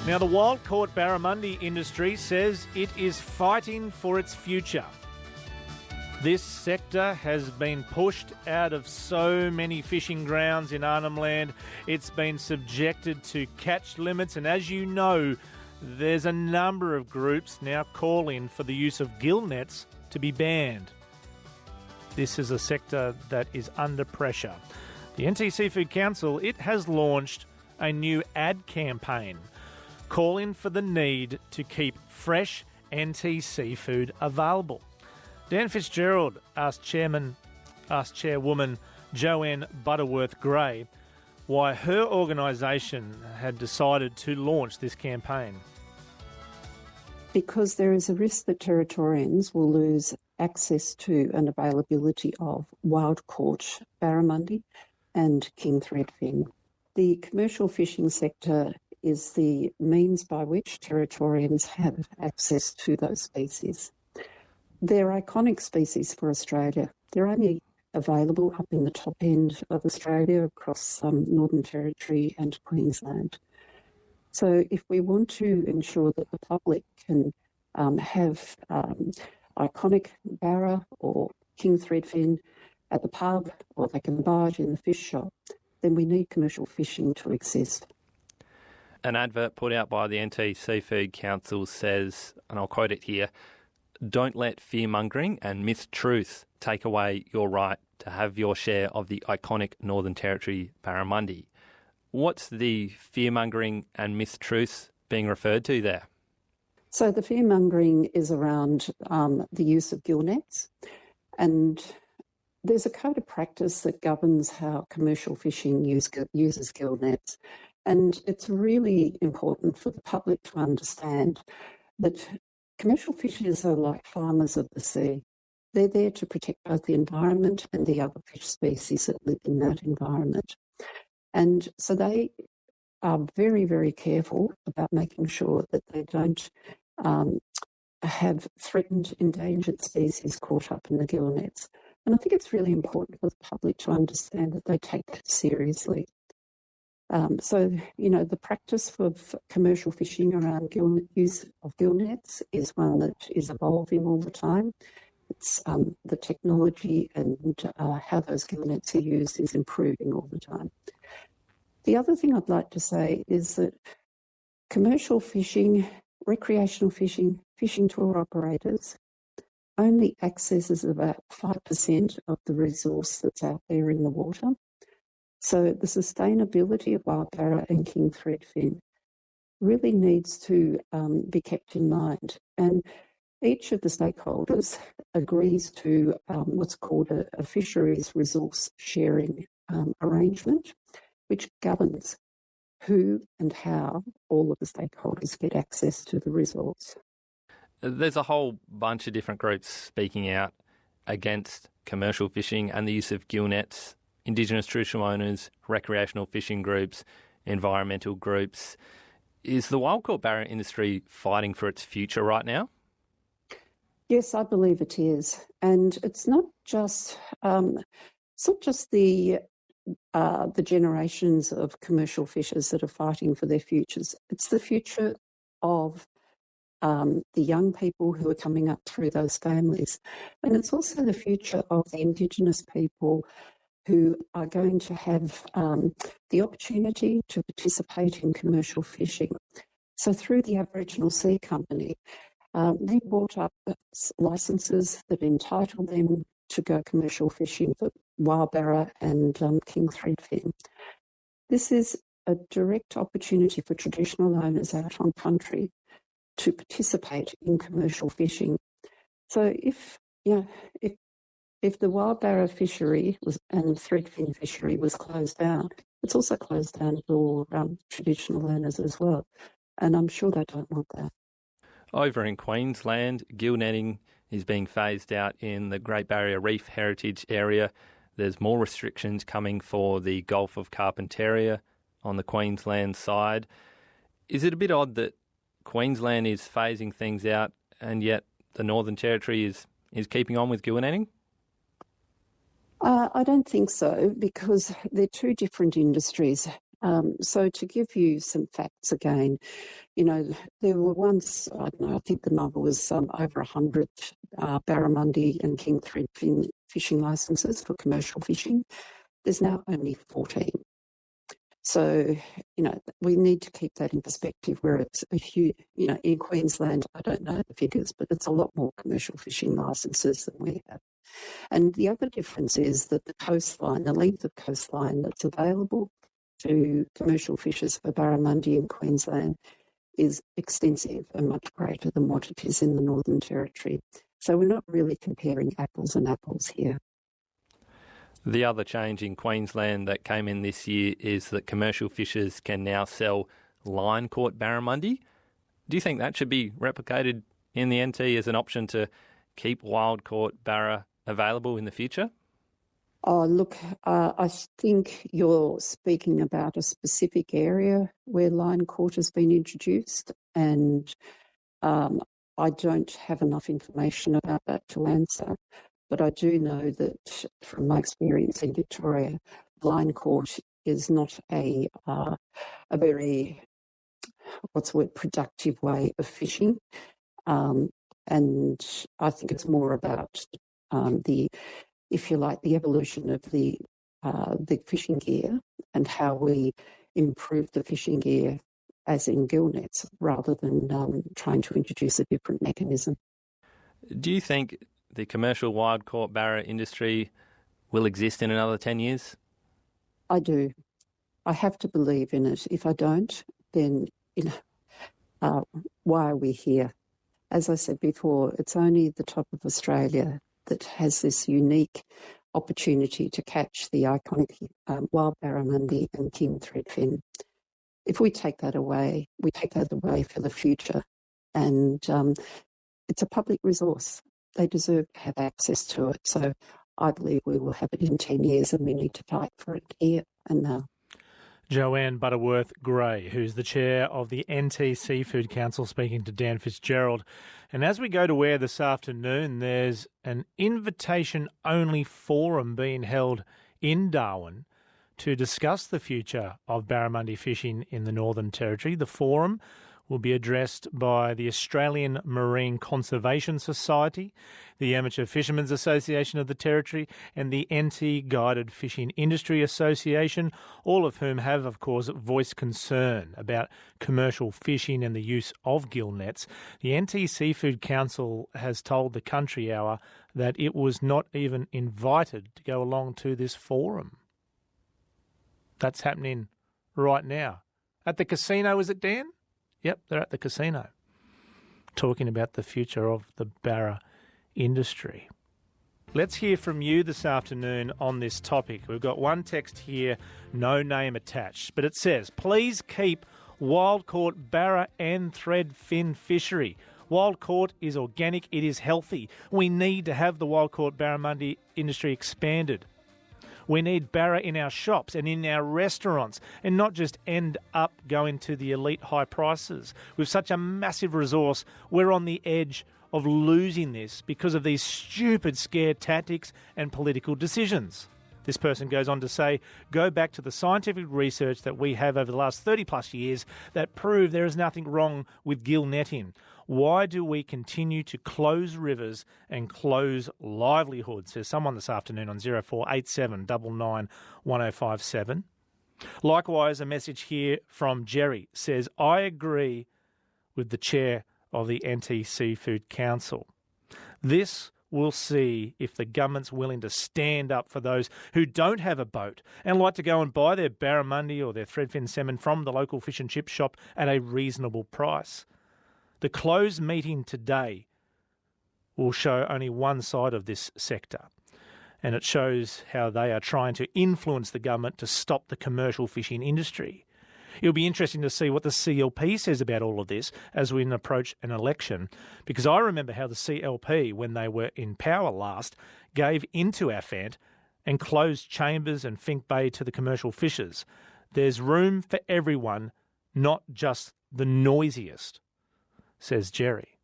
Now, the wild-caught barramundi industry says it is fighting for its future. This sector has been pushed out of so many fishing grounds in Arnhem Land. It's been subjected to catch limits, and as you know, there's a number of groups now calling for the use of gill nets to be banned. This is a sector that is under pressure. The NT Seafood Council, it has launched a new ad campaign calling for the need to keep fresh NT seafood available. Dan Fitzgerald asked Chairwoman Joanne Butterworth-Gray why her organisation had decided to launch this campaign. Because there is a risk that Territorians will lose access to and availability of wild-caught barramundi and king threadfin. The commercial fishing sector is the means by which Territorians have access to those species. They're iconic species for Australia. They're only available up in the top end of Australia across Northern Territory and Queensland. So if we want to ensure that the public can have iconic barra or king threadfin at the pub, or they can buy it in the fish shop, then we need commercial fishing to exist. An advert put out by the NT Seafood Council says, and I'll quote it here, "Don't let fear-mongering and mistruth take away your right to have your share of the iconic Northern Territory barramundi." What's the fear-mongering and mistruth being referred to there? So the fear-mongering is around the use of gill nets, and there's a code of practice that governs how commercial fishing uses gill nets. And it's really important for the public to understand that commercial fishers are like farmers of the sea. They're there to protect both the environment and the other fish species that live in that environment. And so they are very, very careful about making sure that they don't have threatened, endangered species caught up in the gill nets. And I think it's really important for the public to understand that they take that seriously. The practice of commercial fishing around use of gill nets is one that is evolving all the time. It's the technology and how those gill nets are used is improving all the time. The other thing I'd like to say is that commercial fishing, recreational fishing, fishing tour operators only accesses about 5% of the resource that's out there in the water. So the sustainability of wild barra and king threadfin really needs to be kept in mind. And each of the stakeholders agrees to what's called a fisheries resource sharing arrangement, which governs who and how all of the stakeholders get access to the resource. There's a whole bunch of different groups speaking out against commercial fishing and the use of gill nets. Indigenous traditional owners, recreational fishing groups, environmental groups. Is the wild-caught barra industry fighting for its future right now? Yes, I believe it is. And it's not just the generations of commercial fishers that are fighting for their futures. It's the future of the young people who are coming up through those families. And it's also the future of the Indigenous people who are going to have the opportunity to participate in commercial fishing. So through the Aboriginal Sea Company, they bought up licences that entitle them to go commercial fishing for wild barra and king threadfin. This is a direct opportunity for traditional owners out on country to participate in commercial fishing. So if the wild barra fishery and threadfin fishery was closed down, it's also closed down for traditional owners as well. And I'm sure they don't want that. Over in Queensland, gill netting is being phased out in the Great Barrier Reef Heritage Area. There's more restrictions coming for the Gulf of Carpentaria on the Queensland side. Is it a bit odd that Queensland is phasing things out and yet the Northern Territory is keeping on with gill netting? I don't think so, because they're two different industries. So to give you some facts again, there were once, I don't know, I think the number was over 100 Barramundi and King Threadfin fishing licences for commercial fishing. There's now only 14. So, we need to keep that in perspective where it's a huge, in Queensland, I don't know the figures, but it's a lot more commercial fishing licences than we have. And the other difference is that the coastline, the length of coastline that's available to commercial fishers for Barramundi in Queensland is extensive and much greater than what it is in the Northern Territory. So we're not really comparing apples and apples here. The other change in Queensland that came in this year is that commercial fishers can now sell line-caught barramundi. Do you think that should be replicated in the NT as an option to keep wild-caught barra available in the future? Oh, look, I think you're speaking about a specific area where line caught has been introduced, and I don't have enough information about that to answer. But I do know that from my experience in Victoria, line caught is not a very, productive way of fishing. And I think it's more about the evolution of the fishing gear and how we improve the fishing gear as in gill nets rather than trying to introduce a different mechanism. Do you think the commercial wild-caught barra industry will exist in another 10 years? I do. I have to believe in it. If I don't, then why are we here? As I said before, it's only the top of Australia that has this unique opportunity to catch the iconic wild barramundi and king threadfin. If we take that away, we take that away for the future. And it's a public resource. They deserve to have access to it. So I believe we will have it in 10 years and we need to fight for it here and now. Joanne Butterworth-Gray, who's the chair of the NT Seafood Council, speaking to Dan Fitzgerald. And as we go to air this afternoon, there's an invitation-only forum being held in Darwin to discuss the future of barramundi fishing in the Northern Territory. The forum will be addressed by the Australian Marine Conservation Society, the Amateur Fishermen's Association of the Territory, and the NT Guided Fishing Industry Association, all of whom have, of course, voiced concern about commercial fishing and the use of gill nets. The NT Seafood Council has told the Country Hour that it was not even invited to go along to this forum. That's happening right now. At the casino, is it, Dan? Yep, they're at the casino talking about the future of the barra industry. Let's hear from you this afternoon on this topic. We've got one text here, no name attached, but it says, please keep wild-caught barra and threadfin fishery. Wild-caught is organic, it is healthy. We need to have the wild-caught barramundi industry expanded. We need barra in our shops and in our restaurants and not just end up going to the elite high prices. With such a massive resource, we're on the edge of losing this because of these stupid scare tactics and political decisions. This person goes on to say, go back to the scientific research that we have over the last 30 plus years that prove there is nothing wrong with gill netting. Why do we continue to close rivers and close livelihoods? Says someone this afternoon on 0487 99 1057. Likewise, a message here from Jerry says, I agree with the chair of the NT Seafood Council. This will see if the government's willing to stand up for those who don't have a boat and like to go and buy their barramundi or their threadfin salmon from the local fish and chip shop at a reasonable price. The closed meeting today will show only one side of this sector, and it shows how they are trying to influence the government to stop the commercial fishing industry. It'll be interesting to see what the CLP says about all of this as we approach an election, because I remember how the CLP, when they were in power last, gave into AFANT and closed Chambers and Fink Bay to the commercial fishers. There's room for everyone, not just the noisiest, says Jerry.